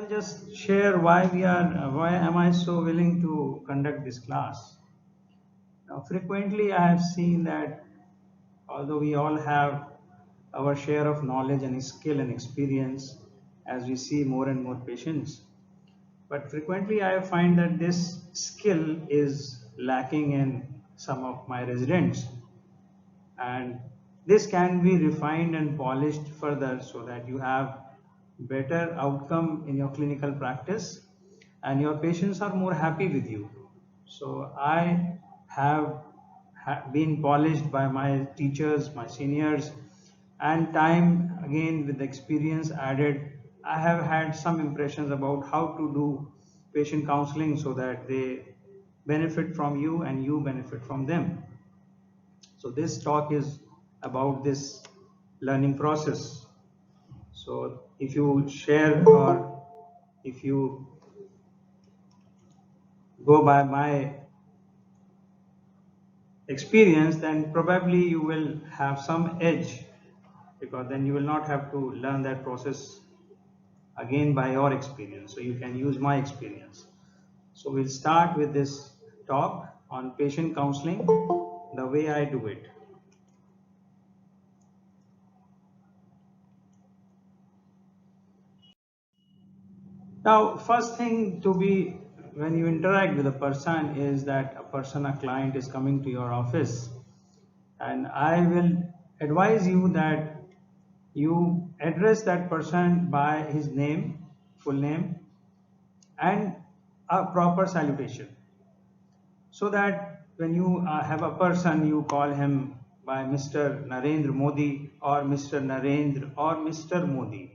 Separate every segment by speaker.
Speaker 1: will just share why am I so willing to conduct this class. Now, frequently I have seen that although we all have our share of knowledge and skill and experience as we see more and more patients, but frequently I find that this skill is lacking in some of my residents, and this can be refined and polished further so that you have better outcome in your clinical practice and your patients are more happy with you. So I have been polished by my teachers, my seniors, and time again with experience added, I have had some impressions about how to do patient counseling so that they benefit from you and you benefit from them. So this talk is about this learning process. So if you share or if you go by my experience, then probably you will have some edge, because then you will not have to learn that process again by your experience. So you can use my experience. So we'll start with this talk on patient counseling, the way I do it. Now, first thing to be when you interact with a person is that a client is coming to your office, and I will advise you that you address that person by his name, full name, and a proper salutation, so that when you have a person, you call him by Mr. Narendra Modi or Mr. Narendra or Mr. Modi.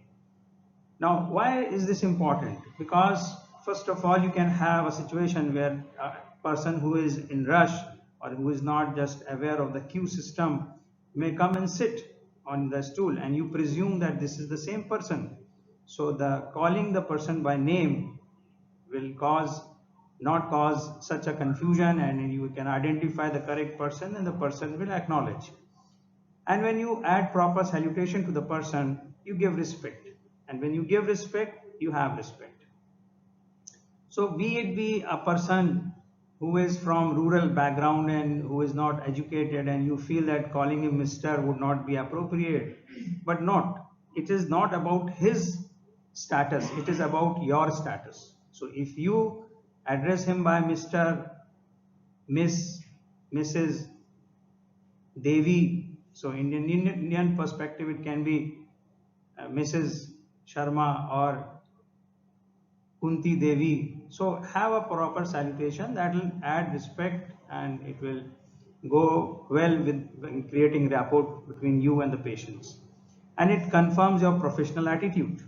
Speaker 1: Now, why is this important? Because first of all, you can have a situation where a person who is in rush or who is not just aware of the queue system may come and sit on the stool, and you presume that this is the same person. So the calling the person by name will not cause such a confusion, and you can identify the correct person and the person will acknowledge. And when you add proper salutation to the person, you give respect. And when you give respect, you have respect. So be it be a person who is from rural background and who is not educated, and you feel that calling him Mr. would not be appropriate, but not. It is not about his status, it is about your status. So if you address him by Mr., Miss, Mrs. Devi, so in Indian perspective, it can be Mrs. Sharma or Kunti Devi. So have a proper salutation that will add respect, and it will go well with creating rapport between you and the patients. And it confirms your professional attitude.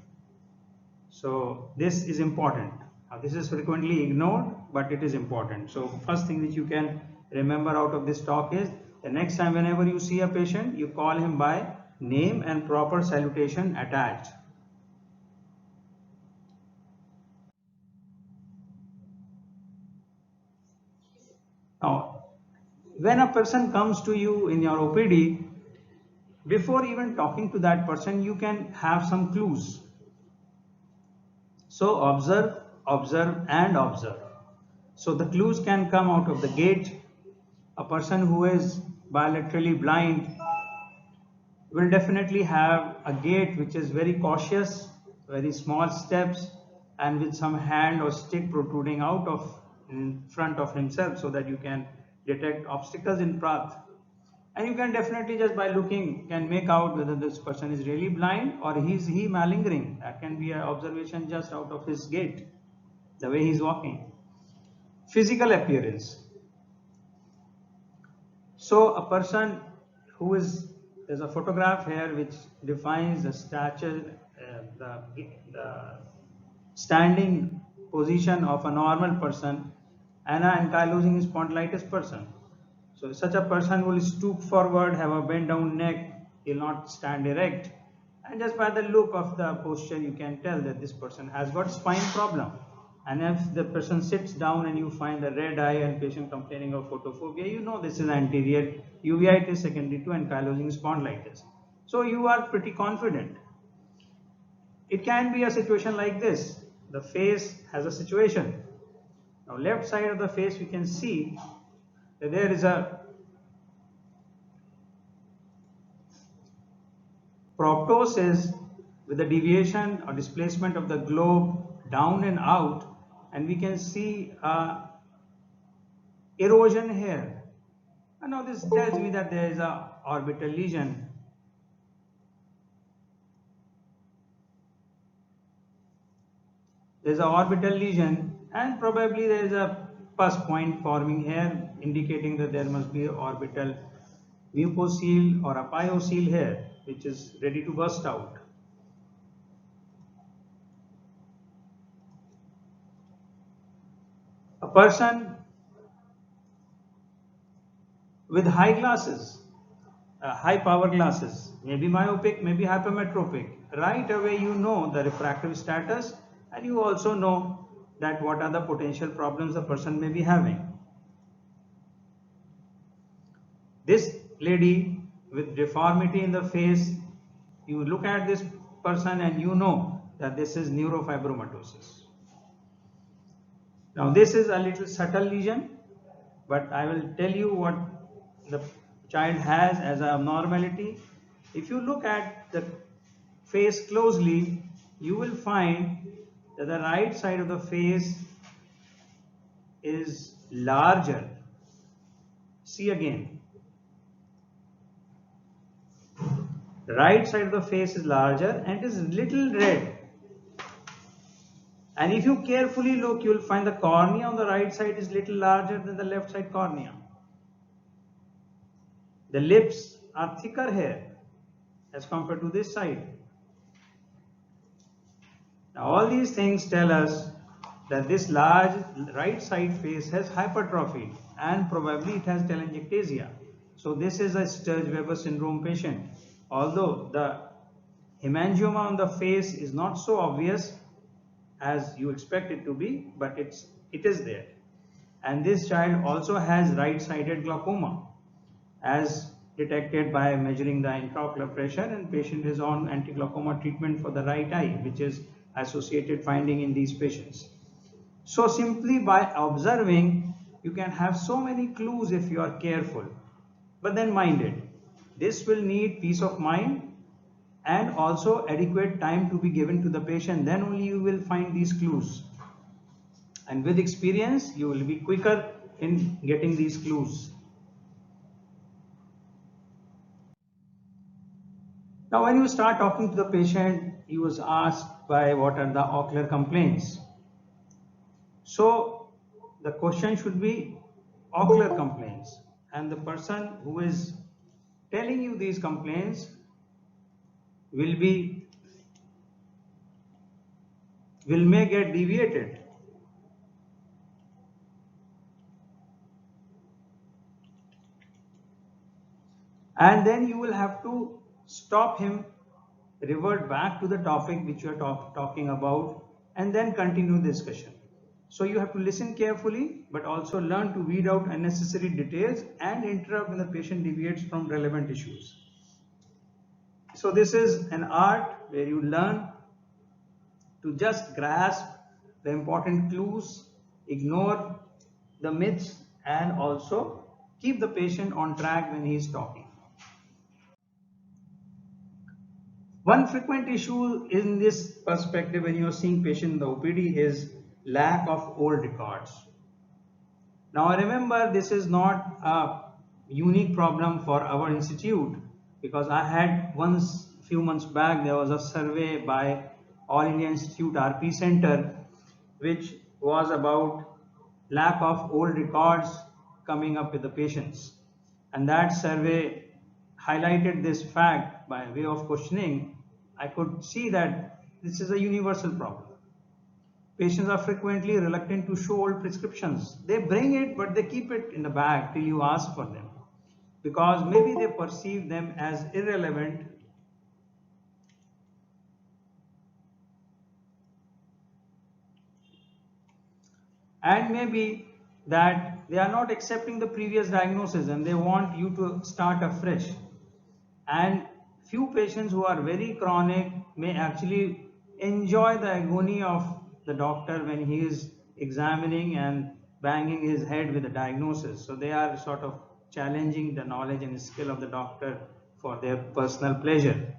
Speaker 1: So this is important. This is frequently ignored, but it is important. So first thing that you can remember out of this talk is the next time whenever you see a patient, you call him by name and proper salutation attached. Now, when a person comes to you in your OPD, before even talking to that person, you can have some clues. So observe, observe, and observe. So the clues can come out of the gait. A person who is bilaterally blind will definitely have a gait which is very cautious, very small steps, and with some hand or stick protruding out of in front of himself, so that you can detect obstacles in path. And you can definitely, just by looking, can make out whether this person is really blind or is he malingering. That can be an observation just out of his gait, the way he's walking. Physical appearance. So a person who is, there's a photograph here which defines the stature, the standing position of a normal person and an ankylosing spondylitis person. So such a person will stoop forward, have a bent down neck, he will not stand erect, and just by the look of the posture you can tell that this person has got spine problem. And if the person sits down and you find the red eye and patient complaining of photophobia, you know this is anterior uveitis secondary to ankylosing spondylitis. So you are pretty confident. It can be a situation like this. the face has a situation. Now left side of the face we can see that there is a proptosis with the deviation or displacement of the globe down and out, and we can see erosion here. And now this tells me that there is a orbital lesion. There is an orbital lesion, and probably there is a pus point forming here, indicating that there must be an orbital mucocele or a pyocele here, which is ready to burst out. A person with high glasses, high power glasses, maybe myopic, maybe hypermetropic, right away you know the refractive status, and you also know that what are the potential problems the person may be having. This lady with deformity in the face, you look at this person and you know that this is neurofibromatosis. Now this is a little subtle lesion, but I will tell you what the child has as an abnormality. If you look at the face closely, you will find that the right side of the face is larger. See again. The right side of the face is larger and is little red. And if you carefully look, you will find the cornea on the right side is little larger than the left side cornea. The lips are thicker here as compared to this side. Now all these things tell us that this large right side face has hypertrophy and probably it has telangiectasia. So this is a Sturge-Weber syndrome patient. Although the hemangioma on the face is not so obvious as you expect it to be, but it is there. And this child also has right-sided glaucoma as detected by measuring the intraocular pressure, and patient is on anti-glaucoma treatment for the right eye, which is associated finding in these patients. So simply by observing, you can have so many clues if you are careful. But then mind it, this will need peace of mind and also adequate time to be given to the patient. Then only you will find these clues. And with experience, you will be quicker in getting these clues. Now, when you start talking to the patient, he was asked by what are the ocular complaints. So the question should be ocular complaints, and the person who is telling you these complaints will may get deviated. And then you will have to stop him, revert back to the topic which you are talking about, and then continue the discussion. So you have to listen carefully, but also learn to weed out unnecessary details and interrupt when the patient deviates from relevant issues. So this is an art where you learn to just grasp the important clues, ignore the myths, and also keep the patient on track when he is talking. One frequent issue in this perspective when you are seeing patient in the OPD is lack of old records. Now remember, this is not a unique problem for our institute, because I had once, few months back, there was a survey by All India Institute RP Center which was about lack of old records coming up with the patients, and that survey highlighted this fact by way of questioning. I could see that this is a universal problem. Patients are frequently reluctant to show old prescriptions. They bring it, but they keep it in the bag till you ask for them, because maybe they perceive them as irrelevant. And maybe that they are not accepting the previous diagnosis and they want you to start afresh. And few patients who are very chronic may actually enjoy the agony of the doctor when he is examining and banging his head with the diagnosis. So they are sort of challenging the knowledge and skill of the doctor for their personal pleasure.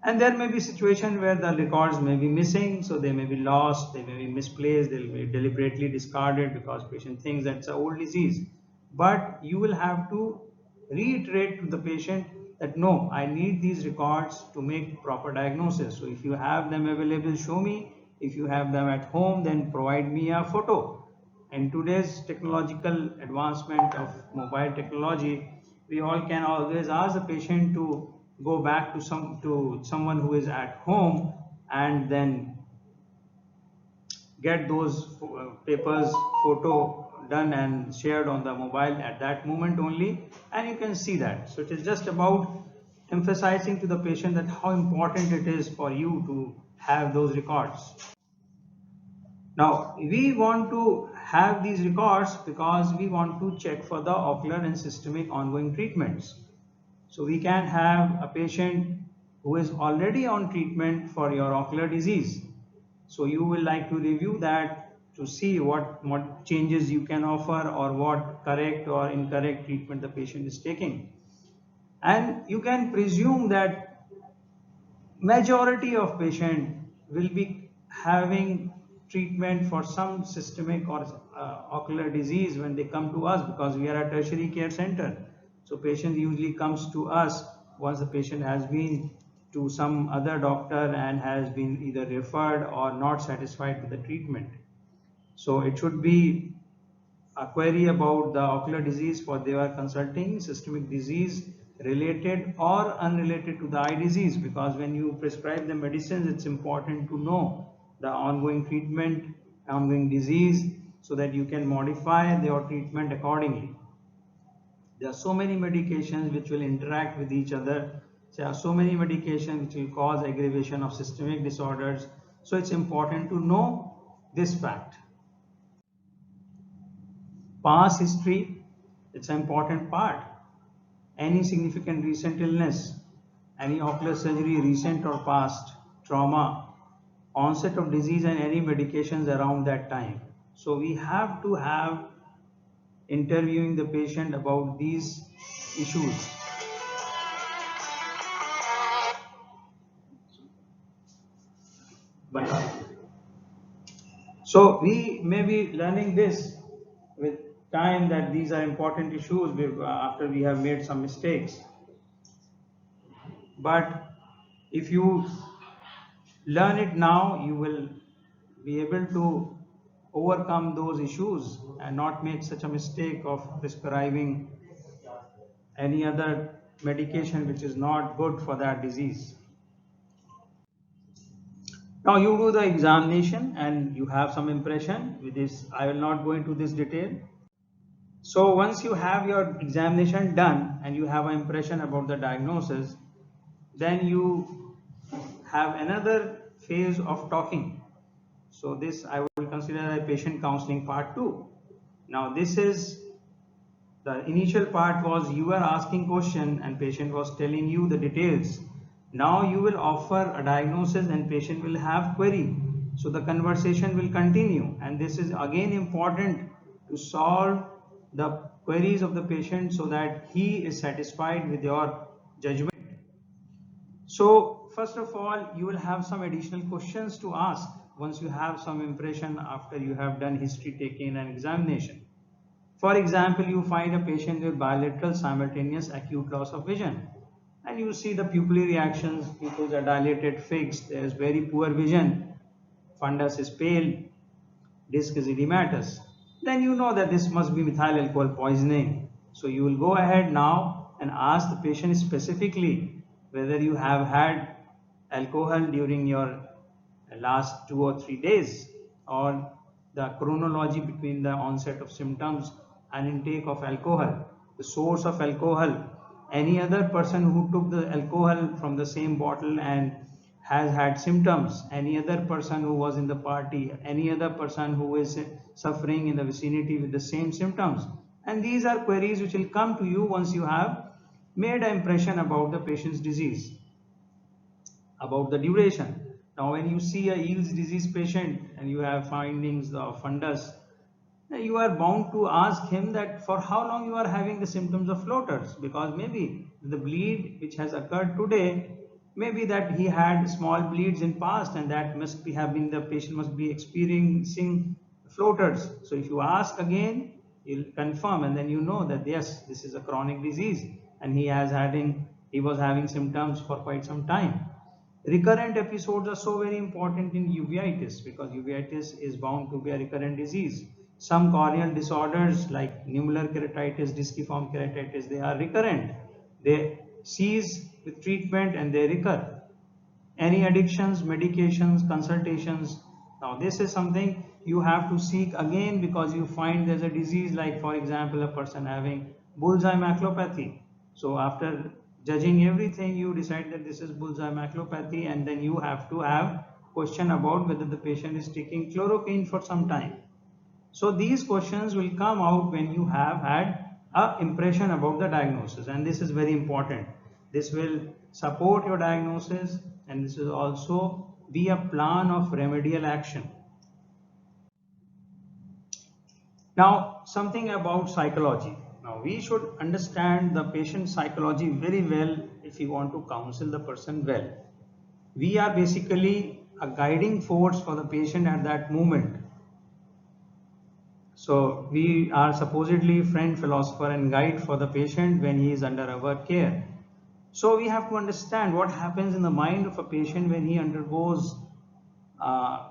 Speaker 1: And there may be situations where the records may be missing, so they may be lost, they may be misplaced, they will be deliberately discarded because patient thinks that's an old disease. But you will have to reiterate to the patient that no, I need these records to make proper diagnosis. So if you have them available, show me. If you have them at home, then provide me a photo. In today's technological advancement of mobile technology, we all can always ask the patient to go back to someone who is at home and then get those papers photo done and shared on the mobile at that moment only, and you can see that. So it is just about emphasizing to the patient that how important it is for you to have those records. Now, we want to have these records because we want to check for the ocular and systemic ongoing treatments. So we can have a patient who is already on treatment for your ocular disease. So you will like to review that to see what changes you can offer or what correct or incorrect treatment the patient is taking. And you can presume that majority of patient will be having treatment for some systemic or ocular disease when they come to us, because we are a tertiary care center. So patient usually comes to us once the patient has been to some other doctor and has been either referred or not satisfied with the treatment. So it should be a query about the ocular disease for they are consulting, systemic disease related or unrelated to the eye disease, because when you prescribe the medicines, it's important to know the ongoing treatment, ongoing disease, so that you can modify your treatment accordingly. There are so many medications which will interact with each other. There are so many medications which will cause aggravation of systemic disorders. So it's important to know this fact. Past history, it's an important part. Any significant recent illness, any ocular surgery, recent or past, trauma, onset of disease, and any medications around that time. So we have to have interviewing the patient about these issues. But so we may be learning this with time, that these are important issues after we have made some mistakes. But if you learn it now, you will be able to overcome those issues and not make such a mistake of prescribing any other medication which is not good for that disease. Now you do the examination and you have some impression with this. I will not go into this detail. So once you have your examination done and you have an impression about the diagnosis, then you have another phase of talking. So this I will consider a patient counseling part 2. Now this is the initial part was you were asking question and patient was telling you the details. Now you will offer a diagnosis and patient will have query. So the conversation will continue, and this is again important to solve the queries of the patient so that he is satisfied with your judgment. So first of all, you will have some additional questions to ask once you have some impression after you have done history taking and examination. For example, you find a patient with bilateral simultaneous acute loss of vision, and you see the pupillary reactions, pupils are dilated, fixed, there is very poor vision, fundus is pale, disc is edematous. Then you know that this must be methyl alcohol poisoning. So you will go ahead now and ask the patient specifically whether you have had alcohol during your last 2 or 3 days, or the chronology between the onset of symptoms and intake of alcohol, the source of alcohol, any other person who took the alcohol from the same bottle and has had symptoms, any other person who was in the party, any other person who is suffering in the vicinity with the same symptoms. And these are queries which will come to you once you have made an impression about the patient's disease, about the duration. Now, when you see a Eales disease patient and you have findings of fundus, you are bound to ask him that for how long you are having the symptoms of floaters, because maybe the bleed which has occurred today, maybe that he had small bleeds in past, and that must be have been the patient must be experiencing floaters. So if you ask again, he'll confirm, and then you know that yes, this is a chronic disease and he was having symptoms for quite some time. Recurrent episodes are so very important in uveitis, because uveitis is bound to be a recurrent disease. Some corneal disorders like nummular keratitis, disciform keratitis, they are recurrent. They cease with treatment and they recur. Any addictions, medications, consultations. Now this is something you have to seek again, because you find there's a disease like, for example, a person having bullseye maculopathy. So after judging everything, you decide that this is bullseye maculopathy, and then you have to have question about whether the patient is taking chloroquine for some time. So these questions will come out when you have had an impression about the diagnosis, and this is very important. This will support your diagnosis, and this will also be a plan of remedial action. Now, something about psychology. Now, we should understand the patient's psychology very well if you want to counsel the person well. We are basically a guiding force for the patient at that moment. So we are supposedly friend, philosopher and guide for the patient when he is under our care. So we have to understand what happens in the mind of a patient when he undergoes uh,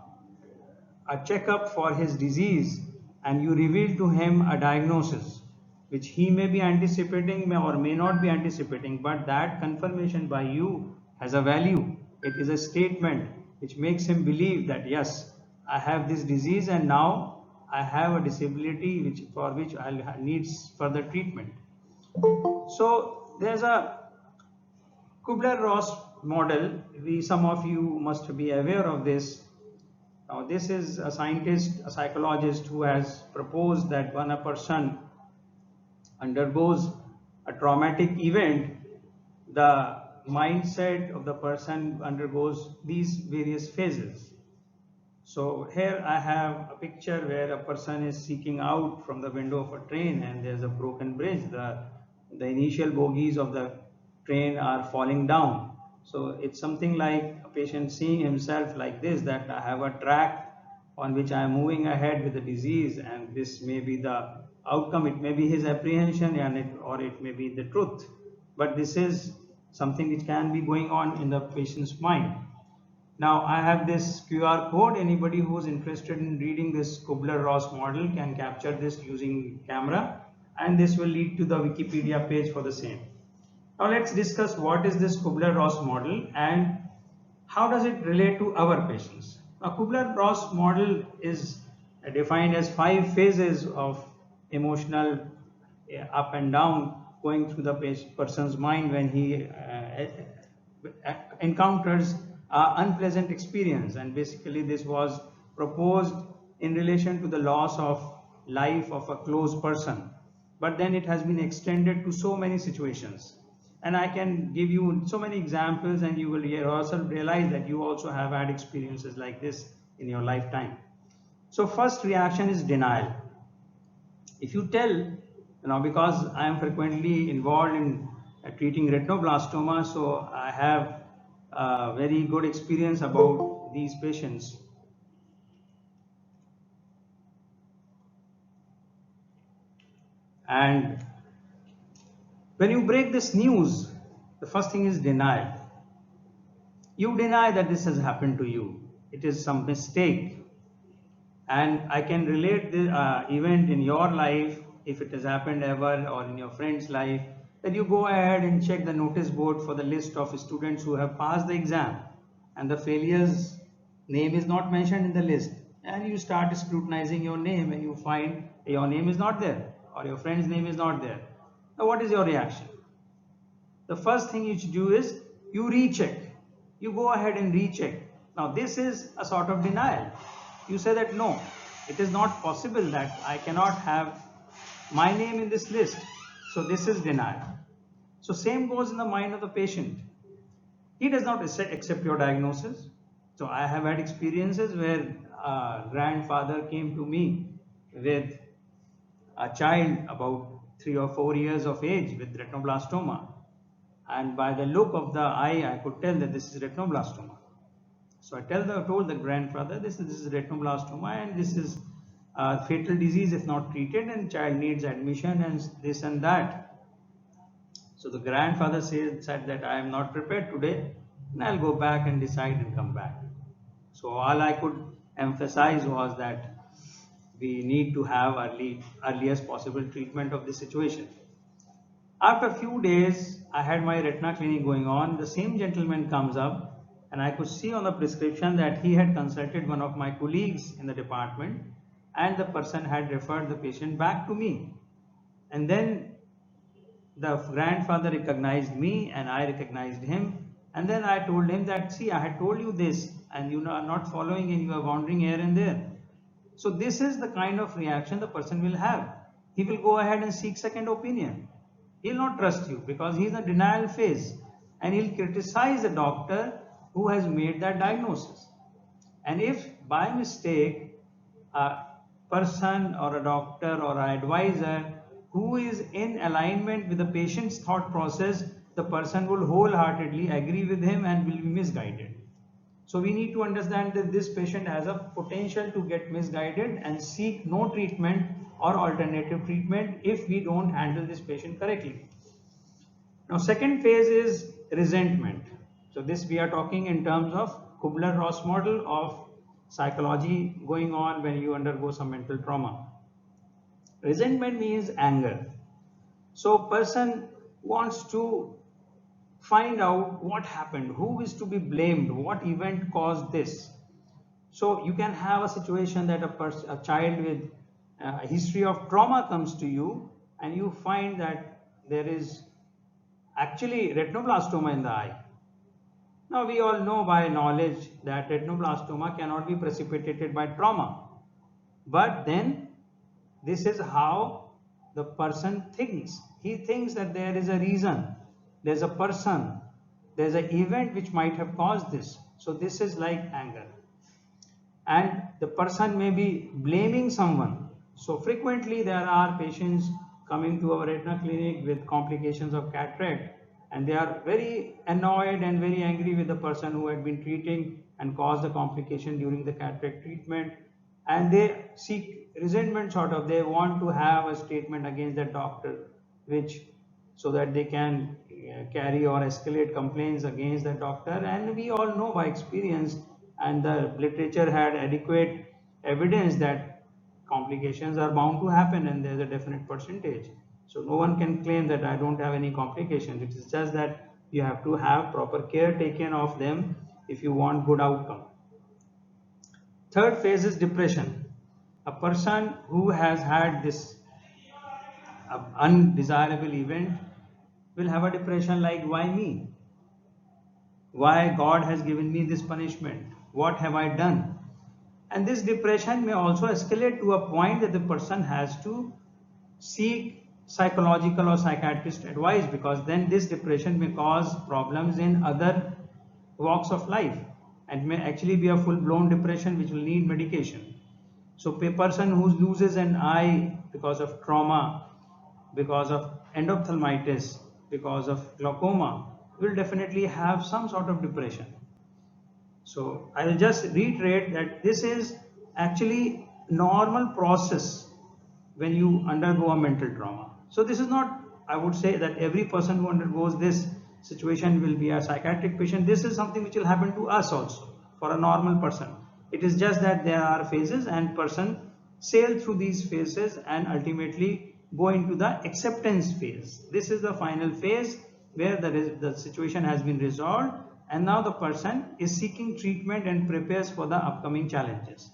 Speaker 1: a checkup for his disease, and you reveal to him a diagnosis which he may be anticipating or may not be anticipating, but that confirmation by you has a value. It is a statement which makes him believe that yes, I have this disease and now I have a disability for which I'll needs further treatment. So there's a Kubler-Ross model. Some of you must be aware of this. Now, this is a scientist, a psychologist, who has proposed that when a person undergoes a traumatic event, the mindset of the person undergoes these various phases. So here I have a picture where a person is seeking out from the window of a train, and there's a broken bridge. The initial bogies of the train are falling down. So it's something like a patient seeing himself like this, that I have a track on which I am moving ahead with the disease, and this may be the outcome. It may be his apprehension, or it may be the truth. But this is something which can be going on in the patient's mind. Now I have this QR code. Anybody who is interested in reading this Kubler-Ross model can capture this using camera, and this will lead to the Wikipedia page for the same. Now let's discuss what is this Kubler-Ross model and how does it relate to our patients. Now Kubler-Ross model is defined as 5 phases of emotional up and down going through the person's mind when he encounters unpleasant experience, and basically this was proposed in relation to the loss of life of a close person, but then it has been extended to so many situations, and I can give you so many examples, and you will also realize that you also have had experiences like this in your lifetime. So first reaction is denial. If you tell, because I am frequently involved in treating retinoblastoma, so I have a very good experience about these patients. And when you break this news, the first thing is denial. You deny that this has happened to you. It is some mistake. And I can relate the event in your life, if it has happened ever, or in your friend's life, that you go ahead and check the notice board for the list of students who have passed the exam, and the failures name is not mentioned in the list, and you start scrutinizing your name and you find your name is not there or your friend's name is not there. Now what is your reaction? The first thing you should do is you recheck. You go ahead and recheck. Now this is a sort of denial. You say that no, it is not possible that I cannot have my name in this list. So this is denial. So same goes in the mind of the patient. He does not accept your diagnosis. So I have had experiences where a grandfather came to me with a child about 3 or 4 years of age with retinoblastoma, and by the look of the eye I could tell that this is retinoblastoma. So I told the grandfather, this is retinoblastoma and this is a fatal disease if not treated, and child needs admission and this and that. So the grandfather said that I am not prepared today and I'll go back and decide and come back. So all I could emphasize was that we need to have earliest possible treatment of the situation. After a few days, I had my retina clinic going on. The same gentleman comes up and I could see on the prescription that he had consulted one of my colleagues in the department and the person had referred the patient back to me. And then the grandfather recognized me and I recognized him. And then I told him that, see, I had told you this and you are not following and you are wandering here and there. So this is the kind of reaction the person will have. He will go ahead and seek second opinion. He'll not trust you because he's in a denial phase and he'll criticize the doctor who has made that diagnosis. And if by mistake a person or a doctor or an advisor who is in alignment with the patient's thought process, the person will wholeheartedly agree with him and will be misguided. So we need to understand that this patient has a potential to get misguided and seek no treatment or alternative treatment if we don't handle this patient correctly. Now, second phase is resentment. So this we are talking in terms of Kubler-Ross model of psychology going on when you undergo some mental trauma. Resentment means anger. So person wants to find out what happened, who is to be blamed, what event caused this. So you can have a situation that a child with a history of trauma comes to you and you find that there is actually retinoblastoma in the eye. Now we all know by knowledge that retinoblastoma cannot be precipitated by trauma. But then this is how the person thinks. He thinks that there is a reason, there's a person, there's an event which might have caused this. So this is like anger. And the person may be blaming someone. So frequently there are patients coming to our retina clinic with complications of cataract and they are very annoyed and very angry with the person who had been treating and caused the complication during the cataract treatment, and they seek resentment, sort of they want to have a statement against the doctor which so that they can carry or escalate complaints against the doctor. And we all know by experience and the literature had adequate evidence that complications are bound to happen and there's a definite percentage. So no one can claim that I don't have any complications. It is just that you have to have proper care taken of them if you want good outcome. Third phase is depression. A person who has had this undesirable event will have a depression like, why me? Why God has given me this punishment? What have I done? And this depression may also escalate to a point that the person has to seek psychological or psychiatrist advice, because then this depression may cause problems in other walks of life and may actually be a full-blown depression which will need medication. So a person who loses an eye because of trauma, because of endophthalmitis, because of glaucoma, will definitely have some sort of depression. So I will just reiterate that this is actually normal process when you undergo a mental trauma. So this is not, I would say that every person who undergoes this situation will be a psychiatric patient. This is something which will happen to us also for a normal person. It is just that there are phases and person sail through these phases and ultimately go into the acceptance phase. This is the final phase where the situation has been resolved and now the person is seeking treatment and prepares for the upcoming challenges.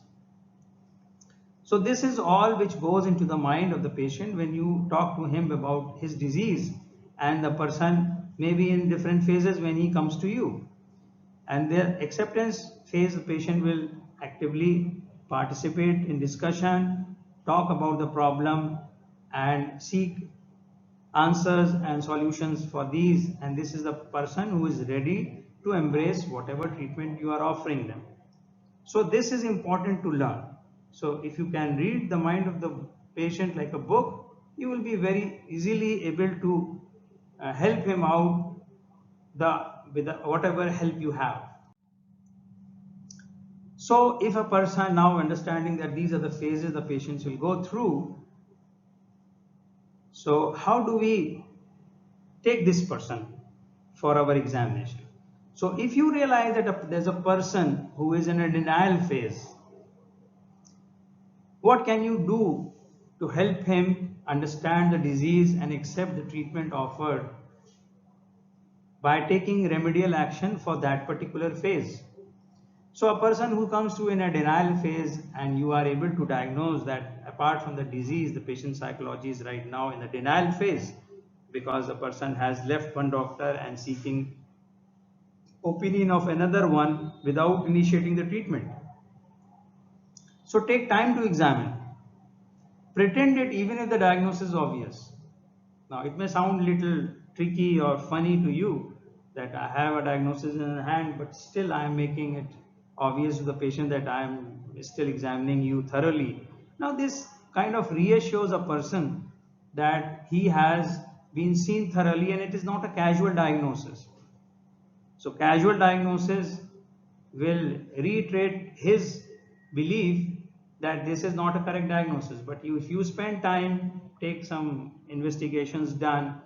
Speaker 1: So this is all which goes into the mind of the patient when you talk to him about his disease, and the person may be in different phases when he comes to you. And the acceptance phase, the patient will actively participate in discussion, talk about the problem and seek answers and solutions for these, and this is the person who is ready to embrace whatever treatment you are offering them. So this is important to learn. So if you can read the mind of the patient like a book, you will be very easily able to help him out with whatever help you have. So if a person now understanding that these are the phases the patients will go through, so how do we take this person for our examination? So if you realize that there's a person who is in a denial phase, what can you do to help him understand the disease and accept the treatment offered by taking remedial action for that particular phase? So a person who comes to in a denial phase and you are able to diagnose that apart from the disease, the patient psychology is right now in the denial phase because the person has left one doctor and seeking opinion of another one without initiating the treatment. So take time to examine. Pretend it even if the diagnosis is obvious. Now it may sound little tricky or funny to you that I have a diagnosis in hand, but still I am making it obvious to the patient that I am still examining you thoroughly. Now this kind of reassures a person that he has been seen thoroughly and it is not a casual diagnosis. So casual diagnosis will reiterate his belief that this is not a correct diagnosis. But if you spend time, take some investigations done,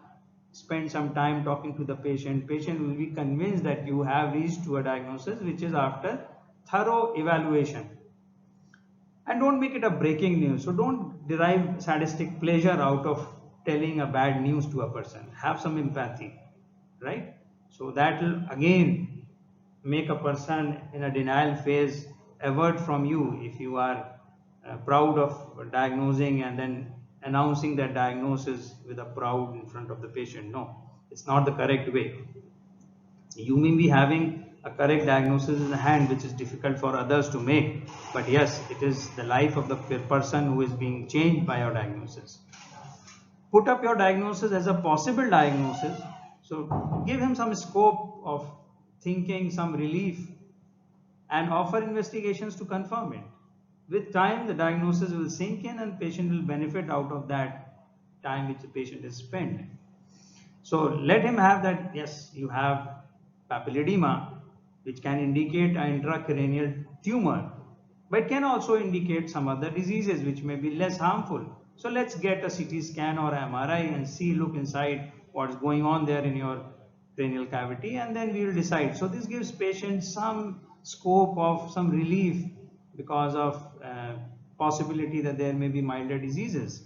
Speaker 1: spend some time talking to the patient will be convinced that you have reached to a diagnosis which is after thorough evaluation. And don't make it a breaking news. So don't derive sadistic pleasure out of telling a bad news to a person. Have some empathy, right? So that will again make a person in a denial phase avert from you if you are proud of diagnosing and then announcing that diagnosis with a proud in front of the patient. No, it's not the correct way. You may be having a correct diagnosis in the hand which is difficult for others to make, but yes, it is the life of the person who is being changed by your diagnosis. Put up your diagnosis as a possible diagnosis, so give him some scope of thinking, some relief, and offer investigations to confirm it. With time, the diagnosis will sink in and patient will benefit out of that time which the patient is spent. So let him have that, yes, you have papilledema, which can indicate an intracranial tumor, but can also indicate some other diseases which may be less harmful. So let's get a CT scan or MRI and see, look inside what's going on there in your cranial cavity, and then we will decide. So this gives patients some scope of some relief because of possibility that there may be milder diseases.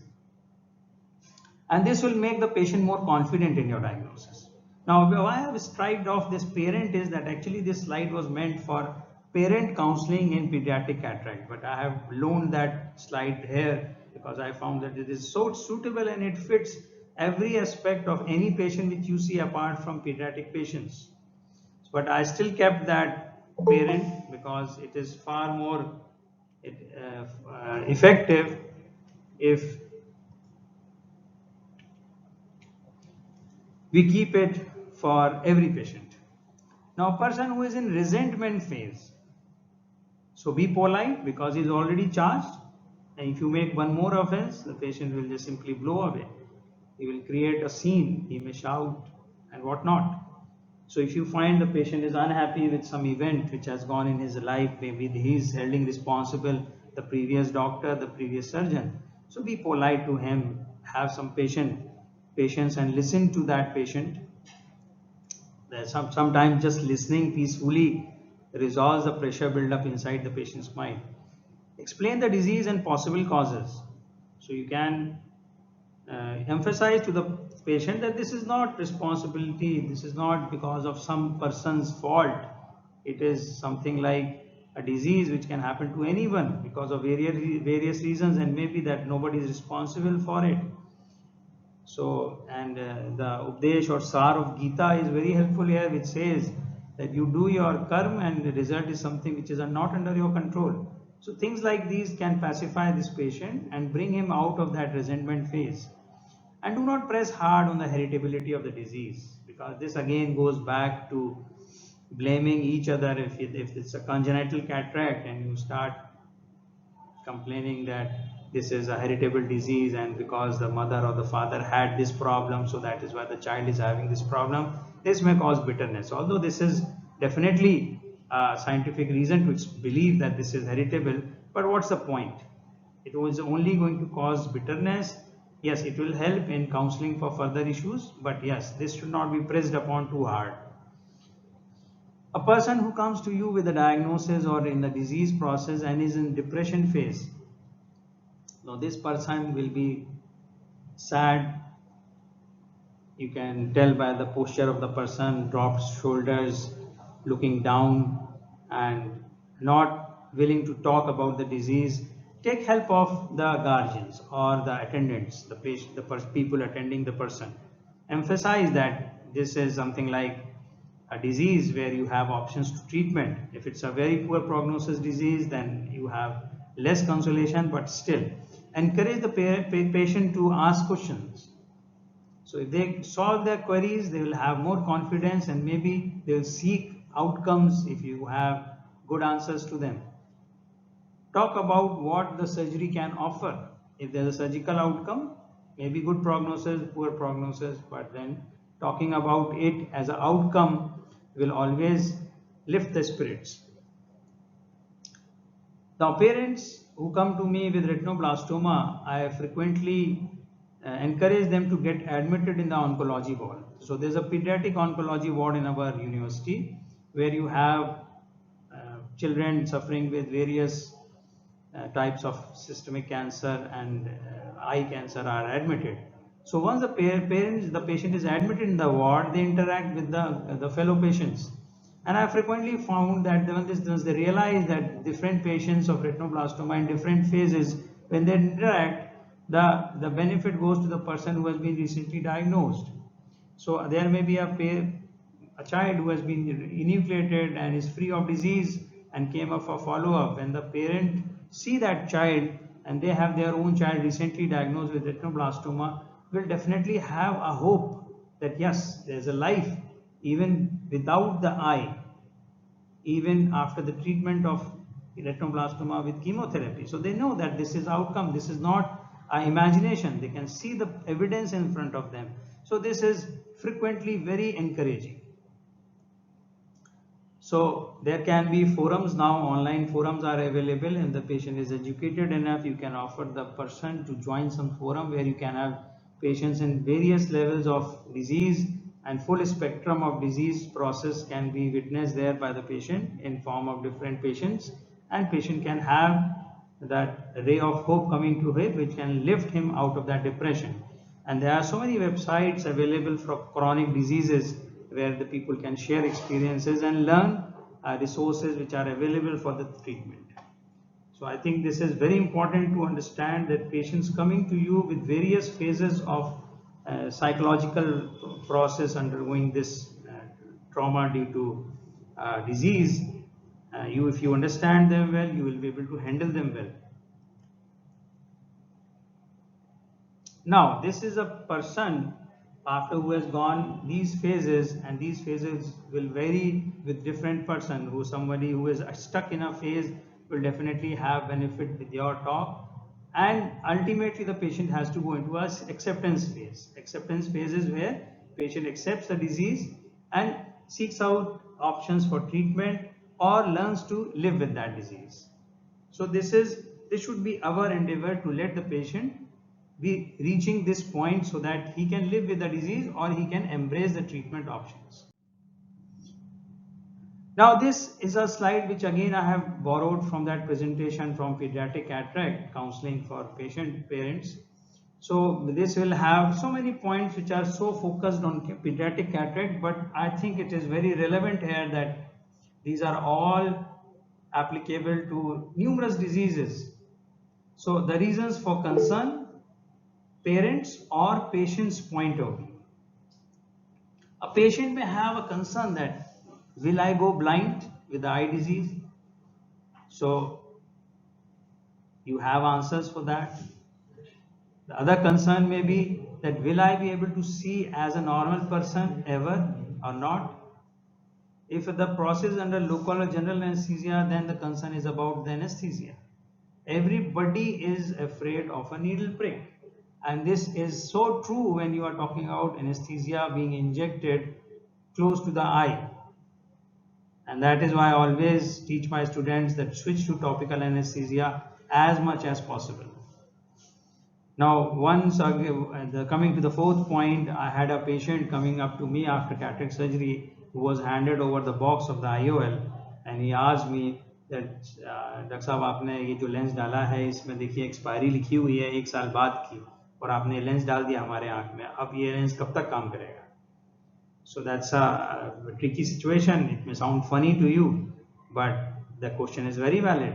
Speaker 1: And this will make the patient more confident in your diagnosis. Now, why I have striked off this parent is that actually this slide was meant for parent counseling in pediatric cataract, but I have loaned that slide here because I found that it is so suitable and it fits every aspect of any patient which you see apart from pediatric patients. But I still kept that parent because it is far more effective if we keep it for every patient. Now, a person who is in resentment phase, so be polite because he is already charged, and if you make one more offense, the patient will just simply blow away. He will create a scene, he may shout and whatnot. So if you find the patient is unhappy with some event which has gone in his life, maybe he is holding responsible the previous doctor, the previous surgeon. So be polite to him, have some patience and listen to that patient. Sometimes just listening peacefully resolves the pressure build-up inside the patient's mind. Explain the disease and possible causes. So you can emphasize to the patient that this is not responsibility, this is not because of some person's fault. It is something like a disease which can happen to anyone because of various reasons, and maybe that nobody is responsible for it. So, and the Updesh or Sar of Gita is very helpful here, which says that you do your karma and the result is something which is not under your control. So things like these can pacify this patient and bring him out of that resentment phase. And do not press hard on the heritability of the disease, because this again goes back to blaming each other. If it's a congenital cataract and you start complaining that this is a heritable disease and because the mother or the father had this problem, so that is why the child is having this problem, this may cause bitterness. Although this is definitely a scientific reason to believe that this is heritable, but what's the point? It was only going to cause bitterness. Yes, it will help in counseling for further issues, but yes, this should not be pressed upon too hard. A person who comes to you with a diagnosis or in the disease process and is in depression phase, now this person will be sad. You can tell by the posture of the person, dropped shoulders, looking down and not willing to talk about the disease. Take help of the guardians or the attendants, the patient, people attending the person. Emphasize that this is something like a disease where you have options to treatment. If it's a very poor prognosis disease, then you have less consolation, but still encourage the patient to ask questions. So if they solve their queries, they will have more confidence and maybe they will seek outcomes if you have good answers to them. Talk about what the surgery can offer. If there's a surgical outcome, maybe good prognosis, poor prognosis, but then talking about it as an outcome will always lift the spirits. Now, parents who come to me with retinoblastoma, I frequently encourage them to get admitted in the oncology ward. So there's a pediatric oncology ward in our university where you have children suffering with various types of systemic cancer and eye cancer are admitted. So once the patient is admitted in the ward, they interact with the fellow patients. And I frequently found that once they realize that different patients of retinoblastoma in different phases, when they interact, the benefit goes to the person who has been recently diagnosed. So there may be a child who has been enucleated and is free of disease and came up for follow-up. When the parent see that child and they have their own child recently diagnosed with retinoblastoma, will definitely have a hope that yes, there's a life even without the eye, even after the treatment of retinoblastoma with chemotherapy. So they know that this is outcome, this is not imagination. They can see the evidence in front of them. So this is frequently very encouraging. So there can be forums now, online forums are available, and the patient is educated enough, you can offer the person to join some forum where you can have patients in various levels of disease and full spectrum of disease process can be witnessed there by the patient in form of different patients, and patient can have that ray of hope coming to him which can lift him out of that depression. And there are so many websites available for chronic diseases where the people can share experiences and learn resources which are available for the treatment. So I think this is very important to understand that patients coming to you with various phases of psychological process undergoing this trauma due to disease, if you understand them well, you will be able to handle them well. Now, this is a person after who has gone these phases, and these phases will vary with different person. Who somebody who is stuck in a phase will definitely have benefit with your talk, and ultimately the patient has to go into a acceptance phase. Acceptance phase is where patient accepts the disease and seeks out options for treatment or learns to live with that disease. So this should be our endeavor to let the patient be reaching this point so that he can live with the disease or he can embrace the treatment options. Now this is a slide which again I have borrowed from that presentation from pediatric cataract counseling for patient parents. So this will have so many points which are so focused on pediatric cataract, but I think it is very relevant here that these are all applicable to numerous diseases. So the reasons for concern, parents or patient's point of view. A patient may have a concern that will I go blind with the eye disease? So you have answers for that. The other concern may be that will I be able to see as a normal person ever or not? If the process is under local or general anesthesia, then the concern is about the anesthesia. Everybody is afraid of a needle prick. And this is so true when you are talking about anesthesia being injected close to the eye. And that is why I always teach my students that switch to topical anesthesia as much as possible. Now, once coming to the fourth point, I had a patient coming up to me after cataract surgery who was handed over the box of the IOL, and he asked me that doctor साहब आपने ये जो lens डाला है इसमें देखिए expiry लिखी हुई है 1 साल बाद की और आपने लेंस डाल दिया हमारे आंख में, अब ये लेंस कब तक काम करेगा? So that's a tricky situation. It may sound funny to you, but the question is very valid.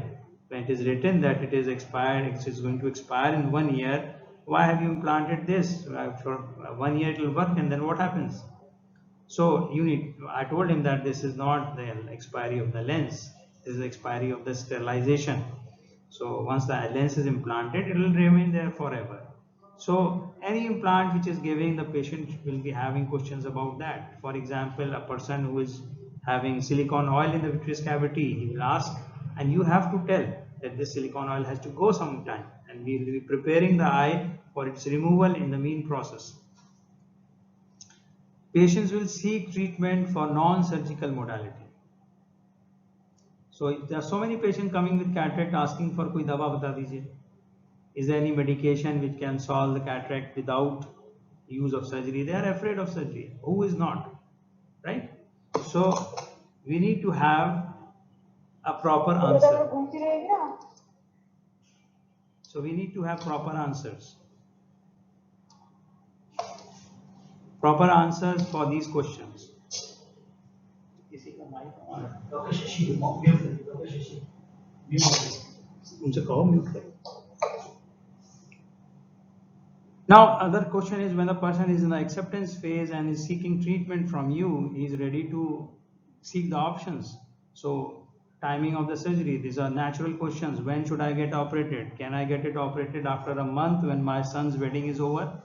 Speaker 1: When it is written that it is expired, it is going to expire in 1 year, why have you implanted this? For 1 year it will work, and then what happens? So I told him that this is not the expiry of the lens, this is the expiry of the sterilization. So once the lens is implanted, it will remain there forever. So any implant which is giving, the patient will be having questions about that. For example, a person who is having silicone oil in the vitreous cavity, he will ask, and you have to tell that this silicone oil has to go sometime, and we will be preparing the eye for its removal in the mean process. Patients will seek treatment for non-surgical modality. So there are so many patients coming with cataract asking for koi dawa bata dijiye. Is there any medication which can solve the cataract without use of surgery? They are afraid of surgery. Who is not? Right? So we need to have a proper answer. So we need to have proper answers. Proper answers for these questions. Now, other question is, when a person is in the acceptance phase and is seeking treatment from you, he is ready to seek the options. So, timing of the surgery, these are natural questions. When should I get operated? Can I get it operated after a month when my son's wedding is over?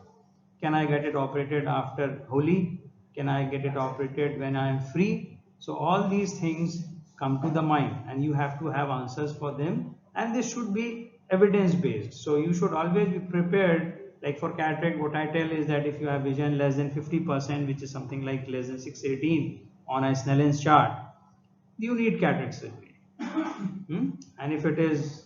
Speaker 1: Can I get it operated after Holi? Can I get it operated when I am free? So, all these things come to the mind, and you have to have answers for them, and this should be evidence based. So, you should always be prepared. Like for cataract, what I tell is that if you have vision less than 50%, which is something like less than 618 on a Snellen's chart, you need cataract surgery. And if it is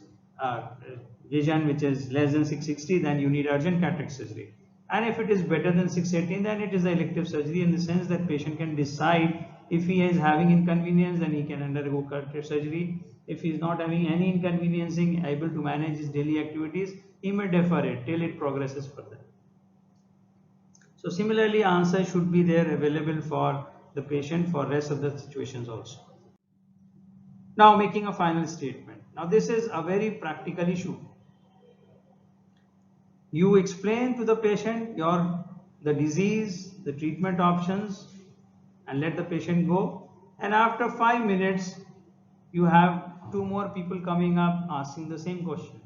Speaker 1: vision which is less than 660, then you need urgent cataract surgery. And if it is better than 618, then it is the elective surgery, in the sense that patient can decide if he is having inconvenience, then he can undergo cataract surgery. If he is not having any inconveniencing, able to manage his daily activities, he may defer it till it progresses further. So similarly, answer should be there available for the patient for rest of the situations also. Now, making a final statement. Now, this is a very practical issue. You explain to the patient the disease, the treatment options, and let the patient go. And after 5 minutes, you have 2 more people coming up asking the same question.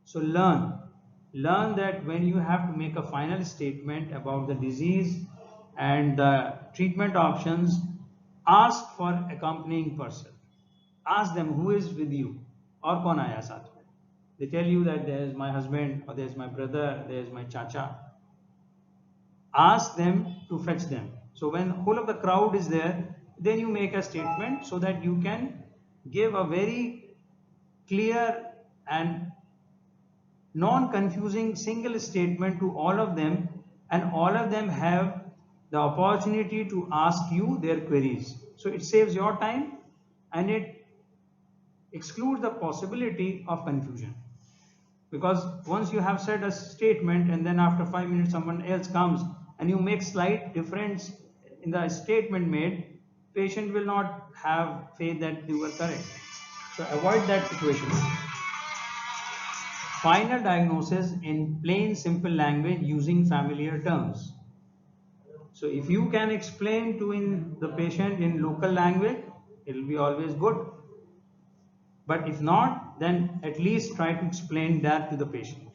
Speaker 1: So learn that when you have to make a final statement about the disease and the treatment options, ask for accompanying person. Ask them who is with you or kaun aaya saath mein. They tell you that there is my husband, or there is my brother, there is my chacha. Ask them to fetch them. So when whole of the crowd is there, then you make a statement so that you can give a very clear and non-confusing single statement to all of them, and all of them have the opportunity to ask you their queries. So it saves your time and it excludes the possibility of confusion. Because once you have said a statement and then after 5 minutes someone else comes and you make slight difference in the statement made, patient will not have faith that you were correct. So avoid that situation. Final diagnosis in plain simple language using familiar terms. So if you can explain to the patient in local language, it will be always good. But if not, then at least try to explain that to the patient.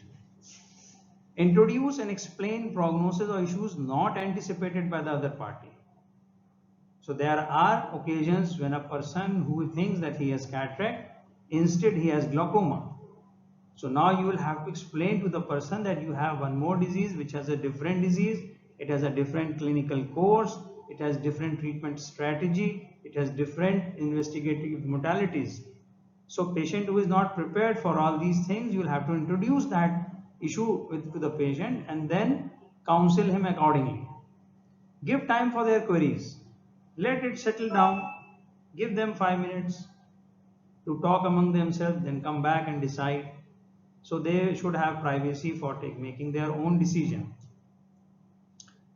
Speaker 1: Introduce and explain prognosis or issues not anticipated by the other party. So there are occasions when a person who thinks that he has cataract, instead he has glaucoma. So now you will have to explain to the person that you have one more disease which has a different disease, it has a different clinical course, it has different treatment strategy, it has different investigative modalities. So patient who is not prepared for all these things, you will have to introduce that issue to the patient and then counsel him accordingly. Give time for their queries. Let it settle down. Give them 5 minutes to talk among themselves, then come back and decide. So they should have privacy for making their own decision.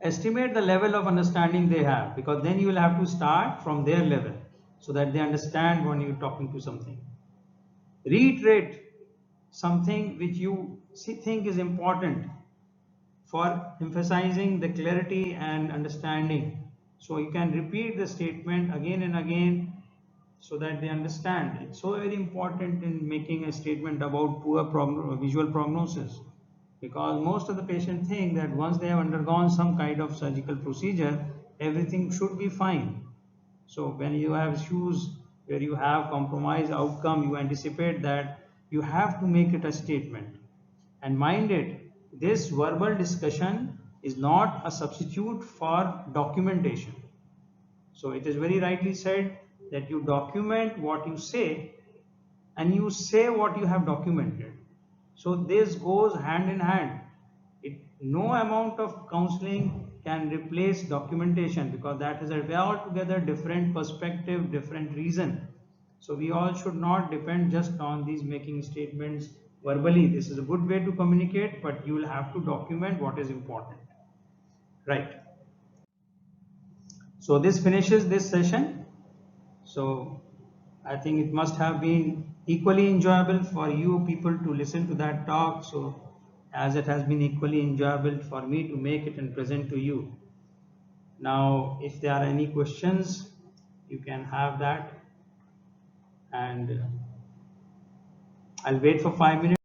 Speaker 1: Estimate the level of understanding they have, because then you will have to start from their level so that they understand when you're talking to something. Reiterate something which you think is important for emphasizing the clarity and understanding. So you can repeat the statement again and again so that they understand. It's so very important in making a statement about poor visual prognosis, because most of the patients think that once they have undergone some kind of surgical procedure, everything should be fine. So when you have issues where you have compromised outcome, you anticipate that you have to make it a statement. And mind it, this verbal discussion is not a substitute for documentation. So it is very rightly said that you document what you say and you say what you have documented. So this goes hand in hand. No amount of counseling can replace documentation, because that is a altogether different perspective, different reason. So we all should not depend just on these making statements verbally. This is a good way to communicate, but you will have to document what is important. Right. So this finishes this session. So I think it must have been equally enjoyable for you people to listen to that talk. So as it has been equally enjoyable for me to make it and present to you. Now, if there are any questions, you can have that, and I'll wait for 5 minutes.